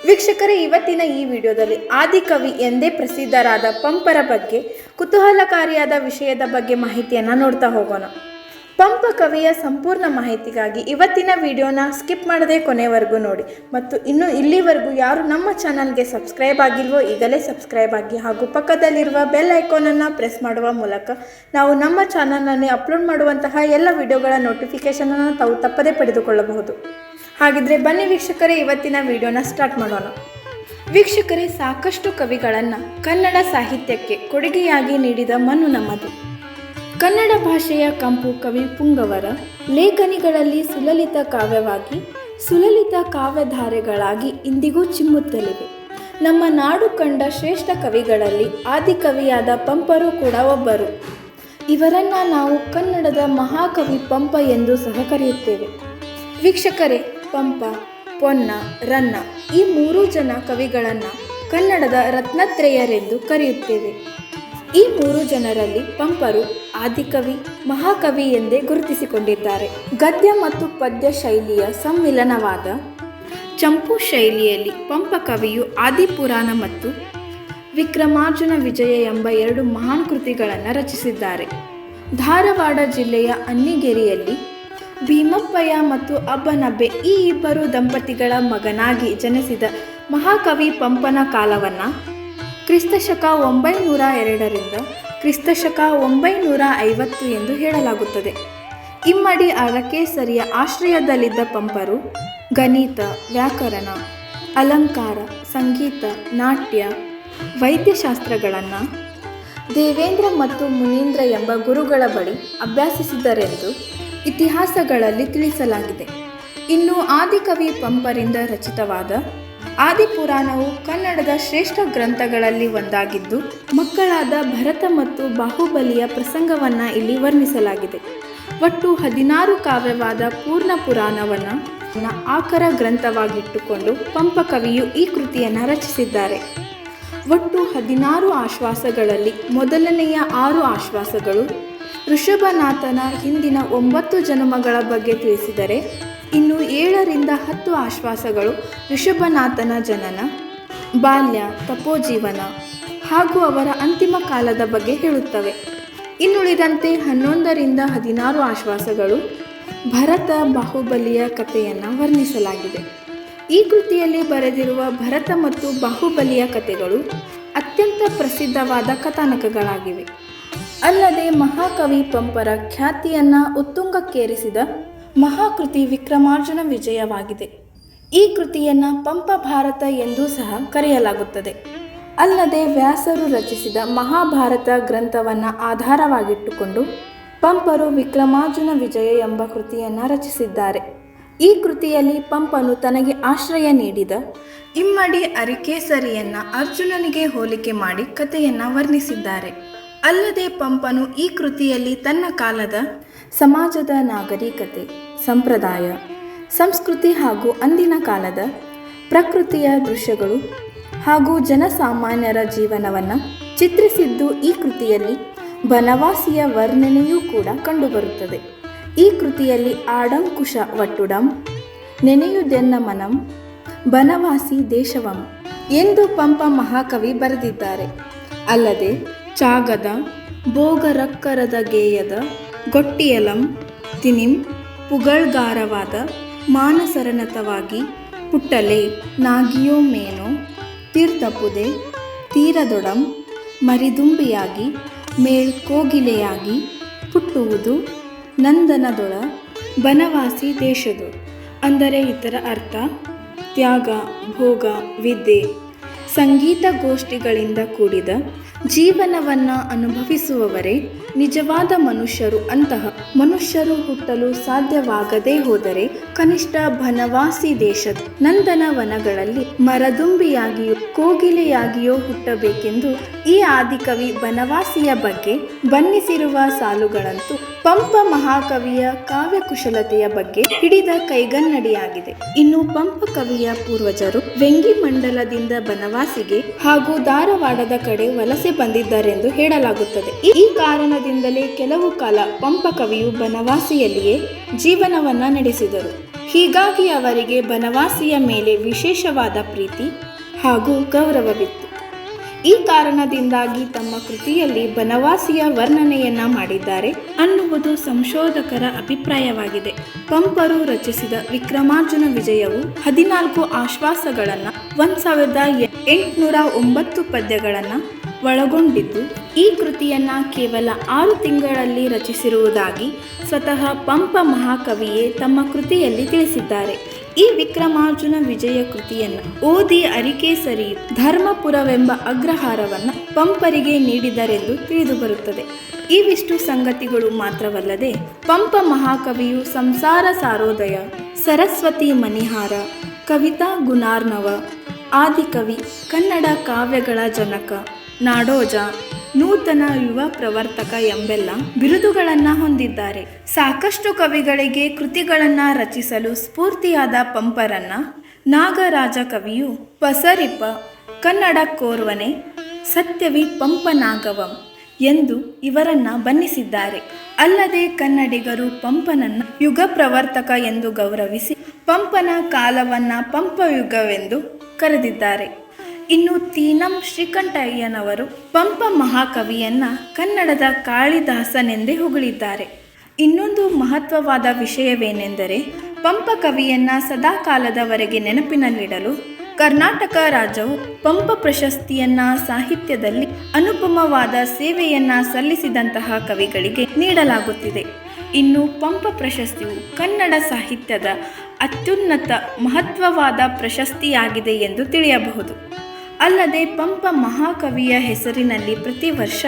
ವೀಕ್ಷಕರೇ, ಇವತ್ತಿನ ಈ ವಿಡಿಯೋದಲ್ಲಿ ಆದಿಕವಿ ಎಂದೇ ಪ್ರಸಿದ್ಧರಾದ ಪಂಪರ ಬಗ್ಗೆ ಕುತೂಹಲಕಾರಿಯಾದ ವಿಷಯದ ಬಗ್ಗೆ ಮಾಹಿತಿಯನ್ನು ನೋಡ್ತಾ ಹೋಗೋಣ. ಪಂಪ ಕವಿಯ ಸಂಪೂರ್ಣ ಮಾಹಿತಿಗಾಗಿ ಇವತ್ತಿನ ವಿಡಿಯೋನ ಸ್ಕಿಪ್ ಮಾಡದೆ ಕೊನೆವರೆಗೂ ನೋಡಿ. ಮತ್ತು ಇನ್ನು ಇಲ್ಲಿವರೆಗೂ ಯಾರು ನಮ್ಮ ಚಾನಲ್ಗೆ ಸಬ್ಸ್ಕ್ರೈಬ್ ಆಗಿಲ್ವೋ ಈಗಲೇ ಸಬ್ಸ್ಕ್ರೈಬ್ ಆಗಿ ಹಾಗೂ ಪಕ್ಕದಲ್ಲಿರುವ ಬೆಲ್ ಐಕಾನನ್ನು ಪ್ರೆಸ್ ಮಾಡುವ ಮೂಲಕ ನಾವು ನಮ್ಮ ಚಾನಲ್ನಲ್ಲಿ ಅಪ್ಲೋಡ್ ಮಾಡುವಂತಹ ಎಲ್ಲ ವಿಡಿಯೋಗಳ ನೋಟಿಫಿಕೇಷನನ್ನು ತಾವು ತಪ್ಪದೇ ಪಡೆದುಕೊಳ್ಳಬಹುದು. ಹಾಗಿದ್ರೆ ಬನ್ನಿ ವೀಕ್ಷಕರೇ, ಇವತ್ತಿನ ವಿಡಿಯೋನ ಸ್ಟಾರ್ಟ್ ಮಾಡೋಣ. ವೀಕ್ಷಕರೇ, ಸಾಕಷ್ಟು ಕವಿಗಳನ್ನು ಕನ್ನಡ ಸಾಹಿತ್ಯಕ್ಕೆ ಕೊಡುಗೆಯಾಗಿ ನೀಡಿದ ಮಣ್ಣು ನಮ್ಮದು. ಕನ್ನಡ ಭಾಷೆಯ ಕಂಪು ಕವಿ ಪುಂಗವರ ಲೇಖನಿಗಳಲ್ಲಿ ಸುಲಲಿತ ಕಾವ್ಯವಾಗಿ ಸುಲಲಿತ ಕಾವ್ಯಧಾರೆಗಳಾಗಿ ಇಂದಿಗೂ ಚಿಮ್ಮುತ್ತಲಿವೆ. ನಮ್ಮ ನಾಡು ಕಂಡ ಶ್ರೇಷ್ಠ ಕವಿಗಳಲ್ಲಿ ಆದಿಕವಿಯಾದ ಪಂಪರು ಕೂಡ ಒಬ್ಬರು. ಇವರನ್ನು ನಾವು ಕನ್ನಡದ ಮಹಾಕವಿ ಪಂಪ ಎಂದು ಸಹ ಕರೆಯುತ್ತೇವೆ. ವೀಕ್ಷಕರೇ, ಪಂಪ, ಪೊನ್ನ, ರನ್ನ ಈ ಮೂರೂ ಜನ ಕವಿಗಳನ್ನು ಕನ್ನಡದ ರತ್ನತ್ರಯರೆಂದು ಕರೆಯುತ್ತೇವೆ. ಈ ಮೂರು ಜನರಲ್ಲಿ ಪಂಪರು ಆದಿಕವಿ, ಮಹಾಕವಿ ಎಂದೇ ಗುರುತಿಸಿಕೊಂಡಿದ್ದಾರೆ. ಗದ್ಯ ಮತ್ತು ಪದ್ಯ ಶೈಲಿಯ ಸಮ್ಮಿಲನವಾದ ಚಂಪು ಶೈಲಿಯಲ್ಲಿ ಪಂಪ ಕವಿಯು ಆದಿಪುರಾಣ ಮತ್ತು ವಿಕ್ರಮಾರ್ಜುನ ವಿಜಯ ಎಂಬ ಎರಡು ಮಹಾನ್ ಕೃತಿಗಳನ್ನು ರಚಿಸಿದ್ದಾರೆ. ಧಾರವಾಡ ಜಿಲ್ಲೆಯ ಅನ್ನಿಗೇರಿಯಲ್ಲಿ ಭೀಮಪ್ಪಯ್ಯ ಮತ್ತು ಅಬ್ಬನಬ್ಬೆ ಈ ಇಬ್ಬರು ದಂಪತಿಗಳ ಮಗನಾಗಿ ಜನಿಸಿದ ಮಹಾಕವಿ ಪಂಪನ ಕಾಲವನ್ನು ಕ್ರಿಸ್ತಶಕ 902ರಿಂದ ಕ್ರಿಸ್ತಶಕ 950 ಎಂದು ಹೇಳಲಾಗುತ್ತದೆ. ಇಮ್ಮಡಿ ಅರಕೇಸರಿಯ ಆಶ್ರಯದಲ್ಲಿದ್ದ ಪಂಪರು ಗಣಿತ, ವ್ಯಾಕರಣ, ಅಲಂಕಾರ, ಸಂಗೀತ, ನಾಟ್ಯ, ವೈದ್ಯಶಾಸ್ತ್ರಗಳನ್ನು ದೇವೇಂದ್ರ ಮತ್ತು ಮುನೀಂದ್ರ ಎಂಬ ಗುರುಗಳ ಬಳಿ ಅಭ್ಯಾಸಿಸಿದರೆಂದು ಇತಿಹಾಸಗಳಲ್ಲಿ ತಿಳಿಸಲಾಗಿದೆ. ಇನ್ನು ಆದಿಕವಿ ಪಂಪರಿಂದ ರಚಿತವಾದ ಆದಿಪುರಾಣವು ಕನ್ನಡದ ಶ್ರೇಷ್ಠ ಗ್ರಂಥಗಳಲ್ಲಿ ಒಂದಾಗಿದ್ದು, ಮಕ್ಕಳಾದ ಭರತ ಮತ್ತು ಬಾಹುಬಲಿಯ ಪ್ರಸಂಗವನ್ನು ಇಲ್ಲಿ ವರ್ಣಿಸಲಾಗಿದೆ. ಒಟ್ಟು 16 ಕಾವ್ಯವಾದ ಪೂರ್ಣ ಪುರಾಣವನ್ನು ಆಕರ ಗ್ರಂಥವಾಗಿಟ್ಟುಕೊಂಡು ಪಂಪ ಕವಿಯು ಈ ಕೃತಿಯನ್ನು ರಚಿಸಿದ್ದಾರೆ. ಒಟ್ಟು 16 ಆಶ್ವಾಸಗಳಲ್ಲಿ ಮೊದಲನೆಯ 6 ಆಶ್ವಾಸಗಳು ಋಷಭನಾಥನ ಹಿಂದಿನ 9 ಜನ್ಮಗಳ ಬಗ್ಗೆ ತಿಳಿಸಿದರೆ, ಇನ್ನು 7ರಿಂದ 10 ಆಶ್ವಾಸಗಳು ಋಷಭನಾಥನ ಜನನ, ಬಾಲ್ಯ, ತಪೋಜೀವನ ಹಾಗೂ ಅವರ ಅಂತಿಮ ಕಾಲದ ಬಗ್ಗೆ ಹೇಳುತ್ತವೆ. ಇನ್ನುಳಿದಂತೆ 11ರಿಂದ 16 ಆಶ್ವಾಸಗಳು ಭರತ ಬಾಹುಬಲಿಯ ಕಥೆಯನ್ನು ವರ್ಣಿಸಲಾಗಿದೆ. ಈ ಕೃತಿಯಲ್ಲಿ ಬರೆದಿರುವ ಭರತ ಮತ್ತು ಬಾಹುಬಲಿಯ ಕಥೆಗಳು ಅತ್ಯಂತ ಪ್ರಸಿದ್ಧವಾದ ಕಥಾನಕಗಳಾಗಿವೆ. ಅಲ್ಲದೆ ಮಹಾಕವಿ ಪಂಪರ ಖ್ಯಾತಿಯನ್ನು ಉತ್ತುಂಗಕ್ಕೇರಿಸಿದ ಮಹಾಕೃತಿ ವಿಕ್ರಮಾರ್ಜುನ ವಿಜಯವಾಗಿದೆ. ಈ ಕೃತಿಯನ್ನು ಪಂಪ ಭಾರತ ಎಂದೂ ಸಹ ಕರೆಯಲಾಗುತ್ತದೆ. ಅಲ್ಲದೆ ವ್ಯಾಸರು ರಚಿಸಿದ ಮಹಾಭಾರತ ಗ್ರಂಥವನ್ನು ಆಧಾರವಾಗಿಟ್ಟುಕೊಂಡು ಪಂಪರು ವಿಕ್ರಮಾರ್ಜುನ ವಿಜಯ ಎಂಬ ಕೃತಿಯನ್ನು ರಚಿಸಿದ್ದಾರೆ. ಈ ಕೃತಿಯಲ್ಲಿ ಪಂಪನು ತನಗೆ ಆಶ್ರಯ ನೀಡಿದ ಇಮ್ಮಡಿ ಅರಕೇಸರಿಯನ್ನು ಅರ್ಜುನನಿಗೆ ಹೋಲಿಕೆ ಮಾಡಿ ಕಥೆಯನ್ನು ವರ್ಣಿಸಿದ್ದಾರೆ. ಅಲ್ಲದೆ ಪಂಪನು ಈ ಕೃತಿಯಲ್ಲಿ ತನ್ನ ಕಾಲದ ಸಮಾಜದ ನಾಗರಿಕತೆ, ಸಂಪ್ರದಾಯ, ಸಂಸ್ಕೃತಿ ಹಾಗೂ ಅಂದಿನ ಕಾಲದ ಪ್ರಕೃತಿಯ ದೃಶ್ಯಗಳು ಹಾಗೂ ಜನಸಾಮಾನ್ಯರ ಜೀವನವನ್ನು ಚಿತ್ರಿಸಿದ್ದು ಈ ಕೃತಿಯಲ್ಲಿ ಬನವಾಸಿಯ ವರ್ಣನೆಯೂ ಕೂಡ ಕಂಡುಬರುತ್ತದೆ. ಈ ಕೃತಿಯಲ್ಲಿ ಆಡಂಕುಶ ವಟ್ಟುಡಂ ನೆನೆಯುದೆನ್ನ ಮನಂ ಬನವಾಸಿ ದೇಶವಂ ಎಂದು ಪಂಪ ಮಹಾಕವಿ ಬರೆದಿದ್ದಾರೆ. ಅಲ್ಲದೆ ಚಾಗದ ಭೋಗರಕ್ಕರದ ಗೇಯದ ಗೊಟ್ಟಿಯಲಂ ತಿನಿಂ ಪುಗಳ್ಗಾರವಾದ ಮಾನಸರನತವಾಗಿ ಪುಟ್ಟಲೆ ನಾಗಿಯೋ ಮೇನೋ ತೀರ್ಥಪುದೆ ತೀರದೊಡಂ ಮರಿದುಂಬಿಯಾಗಿ ಮೇಳ್ಕೋಗಿಲೆಯಾಗಿ ಪುಟ್ಟುವುದು ನಂದನದೊಳ ಬನವಾಸಿ ದೇಶದು. ಅಂದರೆ ಇದರ ಅರ್ಥ ತ್ಯಾಗ, ಭೋಗ, ವಿದ್ಯೆ, ಸಂಗೀತ ಗೋಷ್ಠಿಗಳಿಂದ ಕೂಡಿದ ಜೀವನವನ್ನು ಅನುಭವಿಸುವವರೇ ನಿಜವಾದ ಮನುಷ್ಯರು. ಅಂತಹ ಮನುಷ್ಯರು ಹುಟ್ಟಲು ಸಾಧ್ಯವಾಗದೇ ಹೋದರೆ ಕನಿಷ್ಠ ಬನವಾಸಿ ದೇಶದ ನಂದನವನಗಳಲ್ಲಿ ಮರದುಂಬಿಯಾಗಿಯೋ ಕೋಗಿಲೆಯಾಗಿಯೋ ಹುಟ್ಟಬೇಕೆಂದು ಈ ಆದಿಕವಿ ಬನವಾಸಿಯ ಬಗ್ಗೆ ಬಣ್ಣಿಸಿರುವ ಸಾಲುಗಳಂತೂ ಪಂಪ ಮಹಾಕವಿಯ ಕಾವ್ಯಕುಶಲತೆಯ ಬಗ್ಗೆ ಹಿಡಿದ ಕೈಗನ್ನಡಿಯಾಗಿದೆ. ಇನ್ನು ಪಂಪ ಕವಿಯ ಪೂರ್ವಜರು ವೆಂಗಿ ಮಂಡಲದಿಂದ ಬನವಾಸಿಗೆ ಹಾಗೂ ಧಾರವಾಡದ ಕಡೆ ವಲಸೆ ಬಂದಿದ್ದಾರೆಂದು ಹೇಳಲಾಗುತ್ತದೆ. ಈ ಕಾರಣದಿಂದಲೇ ಕೆಲವು ಕಾಲ ಪಂಪ ಕವಿಯು ಬನವಾಸಿಯಲ್ಲಿಯೇ ಜೀವನವನ್ನ ನಡೆಸಿದರು. ಹೀಗಾಗಿ ಅವರಿಗೆ ಬನವಾಸಿಯ ಮೇಲೆ ವಿಶೇಷವಾದ ಪ್ರೀತಿ ಹಾಗೂ ಗೌರವವಿತ್ತು. ಈ ಕಾರಣದಿಂದಾಗಿ ತಮ್ಮ ಕೃತಿಯಲ್ಲಿ ಬನವಾಸಿಯ ವರ್ಣನೆಯನ್ನ ಮಾಡಿದ್ದಾರೆ ಅನ್ನುವುದು ಸಂಶೋಧಕರ ಅಭಿಪ್ರಾಯವಾಗಿದೆ. ಪಂಪರು ರಚಿಸಿದ ವಿಕ್ರಮಾರ್ಜುನ ವಿಜಯವು 14 ಆಶ್ವಾಸಗಳನ್ನು 1809 ಪದ್ಯಗಳನ್ನು ಒಳಗೊಂಡಿದ್ದು, ಈ ಕೃತಿಯನ್ನ ಕೇವಲ 6 ತಿಂಗಳಲ್ಲಿ ರಚಿಸಿರುವುದಾಗಿ ಸ್ವತಃ ಪಂಪ ಮಹಾಕವಿಯೇ ತಮ್ಮ ಕೃತಿಯಲ್ಲಿ ತಿಳಿಸಿದ್ದಾರೆ. ಈ ವಿಕ್ರಮಾರ್ಜುನ ವಿಜಯ ಕೃತಿಯನ್ನು ಓದಿ ಅರಿಕೇಸರಿ ಧರ್ಮಪುರವೆಂಬ ಅಗ್ರಹಾರವನ್ನು ಪಂಪರಿಗೆ ನೀಡಿದರೆಂದು ತಿಳಿದುಬರುತ್ತದೆ. ಇವಿಷ್ಟು ಸಂಗತಿಗಳು ಮಾತ್ರವಲ್ಲದೆ ಪಂಪ ಮಹಾಕವಿಯು ಸಂಸಾರ ಸಾರೋದಯ, ಸರಸ್ವತಿ ಮಣಿಹಾರ, ಕವಿತಾ ಗುಣಾರ್ಣವ, ಆದಿಕವಿ, ಕನ್ನಡ ಕಾವ್ಯಗಳ ಜನಕ, ನಾಡೋಜ, ನೂತನ ಯುವ ಪ್ರವರ್ತಕ ಎಂಬೆಲ್ಲ ಬಿರುದುಗಳನ್ನು ಹೊಂದಿದ್ದಾರೆ. ಸಾಕಷ್ಟು ಕವಿಗಳಿಗೆ ಕೃತಿಗಳನ್ನು ರಚಿಸಲು ಸ್ಫೂರ್ತಿಯಾದ ಪಂಪರನ್ನ ನಾಗರಾಜ ಕವಿಯು ಪಸರಿಪ ಕನ್ನಡ ಕೋರ್ವನೆ ಸತ್ಯವಿ ಪಂಪನಾಗವಂ ಎಂದು ಇವರನ್ನ ಬಣ್ಣಿಸಿದ್ದಾರೆ. ಅಲ್ಲದೆ ಕನ್ನಡಿಗರು ಪಂಪನನ್ನ ಯುಗ ಪ್ರವರ್ತಕ ಎಂದು ಗೌರವಿಸಿ ಪಂಪನ ಕಾಲವನ್ನ ಪಂಪಯುಗವೆಂದು ಕರೆದಿದ್ದಾರೆ. ಇನ್ನು ತೀನಂ ಶ್ರೀಕಂಠಯ್ಯನವರು ಪಂಪ ಮಹಾಕವಿಯನ್ನ ಕನ್ನಡದ ಕಾಳಿದಾಸನೆಂದೇ ಹೊಗಳಿದ್ದಾರೆ. ಇನ್ನೊಂದು ಮಹತ್ವವಾದ ವಿಷಯವೇನೆಂದರೆ, ಪಂಪ ಕವಿಯನ್ನ ಸದಾಕಾಲದವರೆಗೆ ನೆನಪಿನಲ್ಲಿಡಲು ಕರ್ನಾಟಕ ರಾಜ್ಯವು ಪಂಪ ಪ್ರಶಸ್ತಿಯನ್ನ ಸಾಹಿತ್ಯದಲ್ಲಿ ಅನುಪಮವಾದ ಸೇವೆಯನ್ನ ಸಲ್ಲಿಸಿದಂತಹ ಕವಿಗಳಿಗೆ ನೀಡಲಾಗುತ್ತಿದೆ. ಇನ್ನು ಪಂಪ ಪ್ರಶಸ್ತಿಯು ಕನ್ನಡ ಸಾಹಿತ್ಯದ ಅತ್ಯುನ್ನತ ಮಹತ್ವವಾದ ಪ್ರಶಸ್ತಿಯಾಗಿದೆ ಎಂದು ತಿಳಿಯಬಹುದು. ಅಲ್ಲದೆ ಪಂಪ ಮಹಾಕವಿಯ ಹೆಸರಿನಲ್ಲಿ ಪ್ರತಿ ವರ್ಷ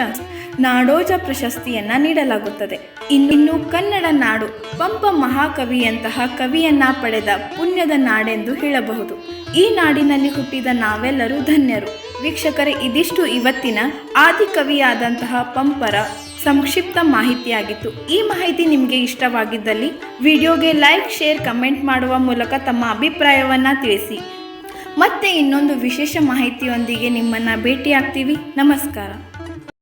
ನಾಡೋಜ ಪ್ರಶಸ್ತಿಯನ್ನ ನೀಡಲಾಗುತ್ತದೆ. ಇನ್ನು ಕನ್ನಡ ನಾಡು ಪಂಪ ಮಹಾಕವಿಯಂತಹ ಕವಿಯನ್ನ ಪಡೆದ ಪುಣ್ಯದ ನಾಡೆಂದು ಹೇಳಬಹುದು. ಈ ನಾಡಿನಲ್ಲಿ ಹುಟ್ಟಿದ ನಾವೆಲ್ಲರೂ ಧನ್ಯರು. ವೀಕ್ಷಕರೇ, ಇದಿಷ್ಟು ಇವತ್ತಿನ ಆದಿಕವಿಯಾದಂತಹ ಪಂಪರ ಸಂಕ್ಷಿಪ್ತ ಮಾಹಿತಿಯಾಗಿತ್ತು. ಈ ಮಾಹಿತಿ ನಿಮಗೆ ಇಷ್ಟವಾಗಿದ್ದಲ್ಲಿ ವಿಡಿಯೋಗೆ ಲೈಕ್, ಶೇರ್, ಕಮೆಂಟ್ ಮಾಡುವ ಮೂಲಕ ತಮ್ಮ ಅಭಿಪ್ರಾಯವನ್ನು ತಿಳಿಸಿ. ಮತ್ತೆ ಇನ್ನೊಂದು ವಿಶೇಷ ಮಾಹಿತಿಯೊಂದಿಗೆ ನಿಮ್ಮನ್ನು ಭೇಟಿಯಾಗ್ತೀವಿ. ನಮಸ್ಕಾರ.